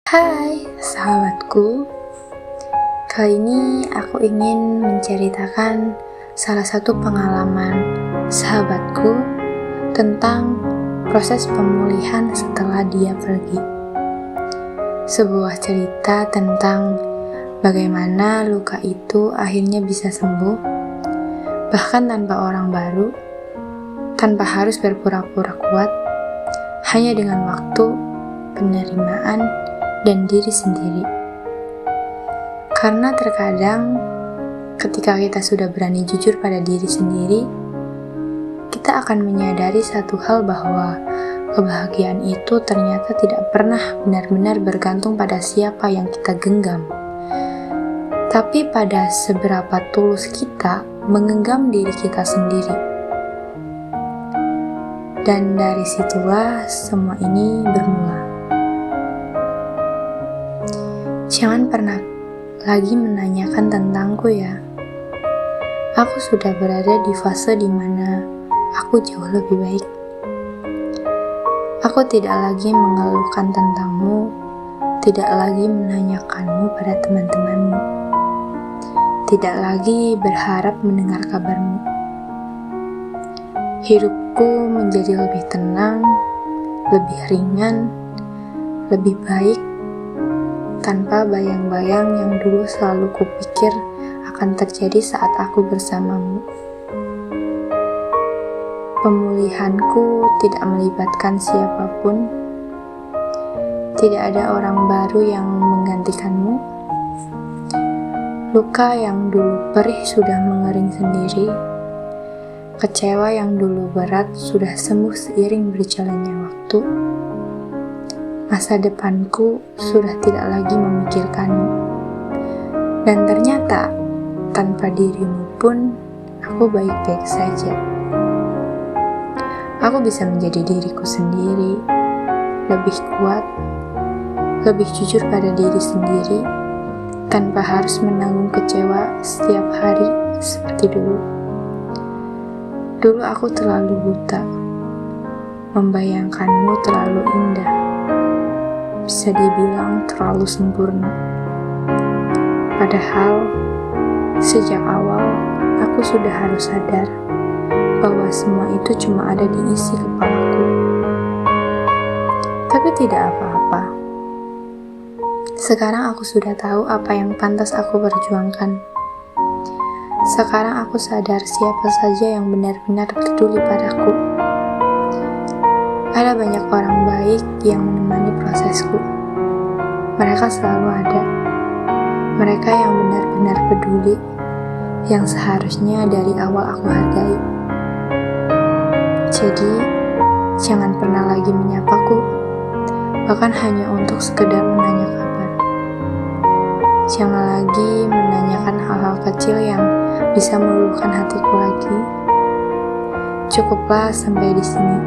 Hai sahabatku, kali ini aku ingin menceritakan salah satu pengalaman sahabatku tentang proses pemulihan setelah dia pergi. Sebuah cerita tentang bagaimana luka itu akhirnya bisa sembuh, bahkan tanpa orang baru, tanpa harus berpura-pura kuat, hanya dengan waktu, penerimaan, dan diri sendiri. Karena terkadang ketika kita sudah berani jujur pada diri sendiri, kita akan menyadari satu hal bahwa kebahagiaan itu ternyata tidak pernah benar-benar bergantung pada siapa yang kita genggam, tapi pada seberapa tulus kita menggenggam diri kita sendiri. Dan dari situlah semua ini bermula. Jangan pernah lagi menanyakan tentangku ya. Aku sudah berada di fase dimana aku jauh lebih baik. Aku tidak lagi mengeluhkan tentangmu, tidak lagi menanyakanmu pada teman-temanmu, tidak lagi berharap mendengar kabarmu. Hidupku menjadi lebih tenang, lebih ringan, lebih baik, tanpa bayang-bayang yang dulu selalu kupikir akan terjadi saat aku bersamamu. Pemulihanku tidak melibatkan siapapun, tidak ada orang baru yang menggantikanmu. Luka yang dulu perih sudah mengering sendiri. Kecewa yang dulu berat sudah sembuh seiring berjalannya waktu. Masa depanku sudah tidak lagi memikirkanmu. Dan ternyata, tanpa dirimu pun, aku baik-baik saja. Aku bisa menjadi diriku sendiri, lebih kuat, lebih jujur pada diri sendiri, tanpa harus menanggung kecewa setiap hari seperti dulu. Dulu aku terlalu buta, membayangkanmu terlalu indah, bisa dibilang terlalu sempurna. Padahal, sejak awal aku sudah harus sadar bahwa semua itu cuma ada di isi kepalaku. Tapi tidak apa-apa. Sekarang aku sudah tahu apa yang pantas aku perjuangkan. Sekarang aku sadar siapa saja yang benar-benar peduli padaku. Ada banyak orang baik yang menemani prosesku. Mereka selalu ada. Mereka yang benar-benar peduli, yang seharusnya dari awal aku hargai. Jadi, jangan pernah lagi menyapaku, bahkan hanya untuk sekedar menanya kabar. Jangan lagi menanyakan hal-hal kecil yang bisa meluluhkan hatiku lagi. Cukuplah sampai di sini.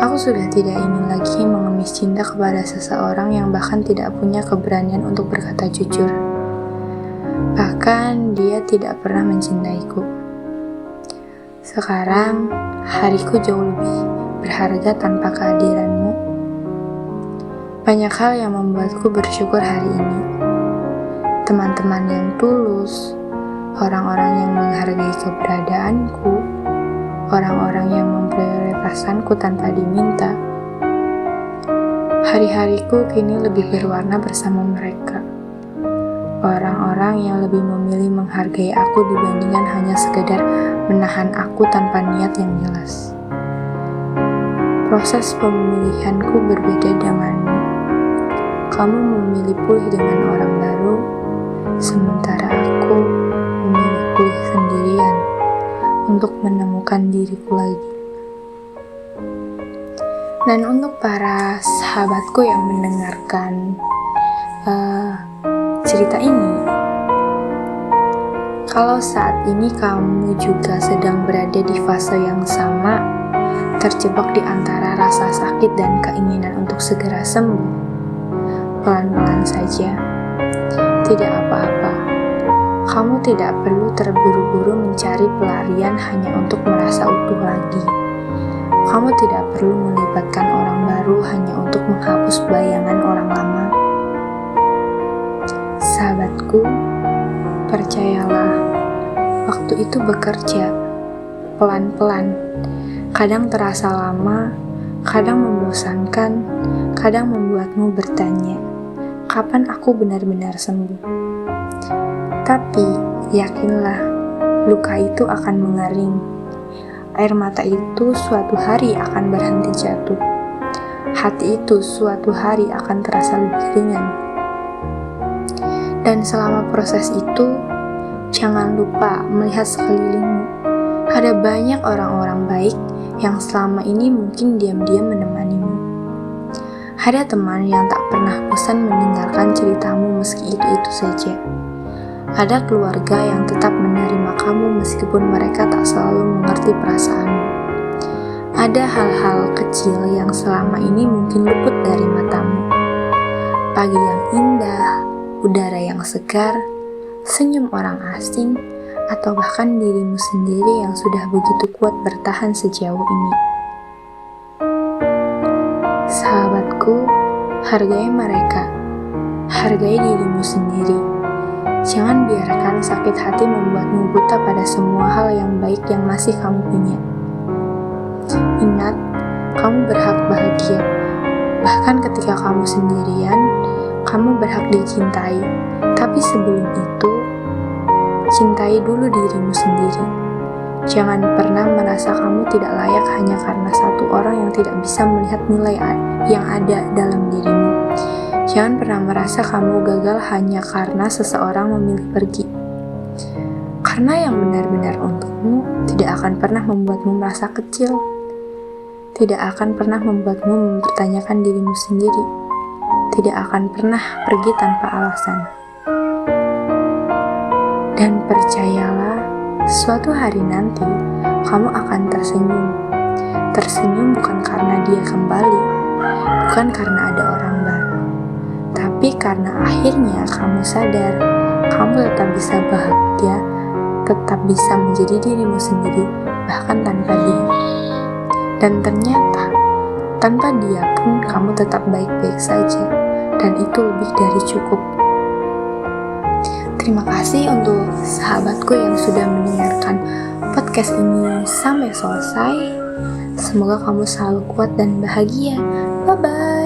Aku sudah tidak ingin lagi mengemis cinta kepada seseorang yang bahkan tidak punya keberanian untuk berkata jujur. Bahkan dia tidak pernah mencintaiku. Sekarang, hariku jauh lebih berharga tanpa kehadiranmu. Banyak hal yang membuatku bersyukur hari ini. Teman-teman yang tulus, orang-orang yang menghargai keberadaanku, orang-orang yang memprioritaskanku tanpa diminta. Hari-hariku kini lebih berwarna bersama mereka. Orang-orang yang lebih memilih menghargai aku dibandingkan hanya sekedar menahan aku tanpa niat yang jelas. Proses pemilihanku berbeda denganmu. Kamu memilih pulih dengan orang baru, sementara aku memilih pulih sendirian untuk menemukan diriku lagi. Dan untuk para sahabatku yang mendengarkan cerita ini, kalau saat ini kamu juga sedang berada di fase yang sama, terjebak di antara rasa sakit dan keinginan untuk segera sembuh, pelan-pelan saja, tidak apa-apa. Kamu tidak perlu terburu-buru mencari pelarian hanya untuk merasa utuh lagi. Kamu tidak perlu melibatkan orang baru hanya untuk menghapus bayangan sahabatku, percayalah, waktu itu bekerja pelan-pelan. Kadang terasa lama, kadang membosankan, kadang membuatmu bertanya, kapan aku benar-benar sembuh? Tapi, yakinlah, luka itu akan mengering. Air mata itu suatu hari akan berhenti jatuh. Hati itu suatu hari akan terasa lebih ringan. Dan selama proses itu, jangan lupa melihat sekelilingmu. Ada banyak orang-orang baik yang selama ini mungkin diam-diam menemanimu. Ada teman yang tak pernah bosan mendengarkan ceritamu meski itu-itu saja. Ada keluarga yang tetap menerima kamu meskipun mereka tak selalu mengerti perasaanmu. Ada hal-hal kecil yang selama ini mungkin luput dari matamu. Pagi yang indah, udara yang segar, senyum orang asing, atau bahkan dirimu sendiri yang sudah begitu kuat bertahan sejauh ini. Sahabatku, hargai mereka, hargai dirimu sendiri. Jangan biarkan sakit hati membuatmu buta pada semua hal yang baik yang masih kamu punya. Ingat, kamu berhak bahagia. Bahkan ketika kamu sendirian, kamu berhak dicintai. Tapi sebelum itu, cintai dulu dirimu sendiri. Jangan pernah merasa kamu tidak layak hanya karena satu orang yang tidak bisa melihat nilai yang ada dalam dirimu. Jangan pernah merasa kamu gagal hanya karena seseorang memilih pergi. Karena yang benar-benar untukmu tidak akan pernah membuatmu merasa kecil. Tidak akan pernah membuatmu mempertanyakan dirimu sendiri. Tidak akan pernah pergi tanpa alasan. Dan percayalah, suatu hari nanti kamu akan tersenyum. Tersenyum bukan karena dia kembali, bukan karena ada orang baru, tapi karena akhirnya kamu sadar, kamu tetap bisa bahagia, tetap bisa menjadi dirimu sendiri, bahkan tanpa dia. Dan ternyata, tanpa dia pun kamu tetap baik-baik saja, dan itu lebih dari cukup. Terima kasih untuk sahabatku yang sudah mendengarkan podcast ini sampai selesai. Semoga kamu selalu kuat dan bahagia. Bye-bye.